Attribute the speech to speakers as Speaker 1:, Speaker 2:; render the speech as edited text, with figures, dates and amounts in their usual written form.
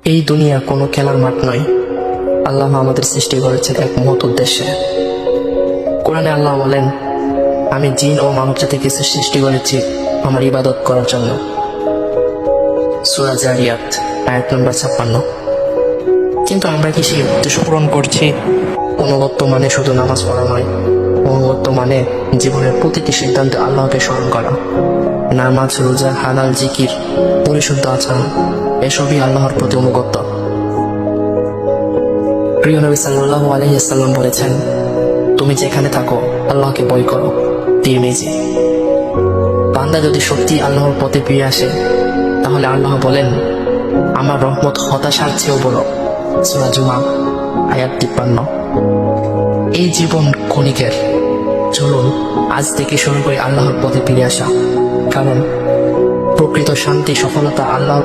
Speaker 1: এই দুনিয়া কোনো খেলার মাঠ নয়। আল্লাহ আমাদের সৃষ্টি করেছেন এক মহৎ উদ্দেশ্যে। কোরআনে আল্লাহ বলেন, আমি জিন ও মানব জাতি কিছু সৃষ্টি করেছি আমার ইবাদত করার জন্য। সূরা জারিয়াত আয়াত নম্বর 56। কিন্তু আমরা কি সেই উদ্দেশ্য পূরণ করছি? অনুগত্য মানে শুধু নামাজ পড়া নয়, অনুগত্য মানে জীবনের প্রতিটি সিদ্ধান্তে আল্লাহকে স্মরণ করা। নামাজ, রোজা, হালাল, জিকির, পরিশুদ্ধ আচরণ, এসবই আল্লাহর প্রতি অনুগত্য। প্রিয় নবী সাল্লাল্লাহু আলাইহি ওয়াসাল্লাম বলেছেন, তুমি যেখানে থাকো আল্লাহকে ভয় করো। তিরমিজি। বান্দা যদি সত্যি আল্লাহর পথে ফিরে আসে, তাহলে আল্লাহ বলেন, আমার রহমত হতাশার চেয়েও বড়। সূরা জুমা আয়াত 53। এই জীবন ক্ষণিকের। চলুন আজ থেকে শুরু করে আল্লাহর পথে ফিরে আসা, কারণ প্রকৃত শান্তি, সফলতা আল্লাহ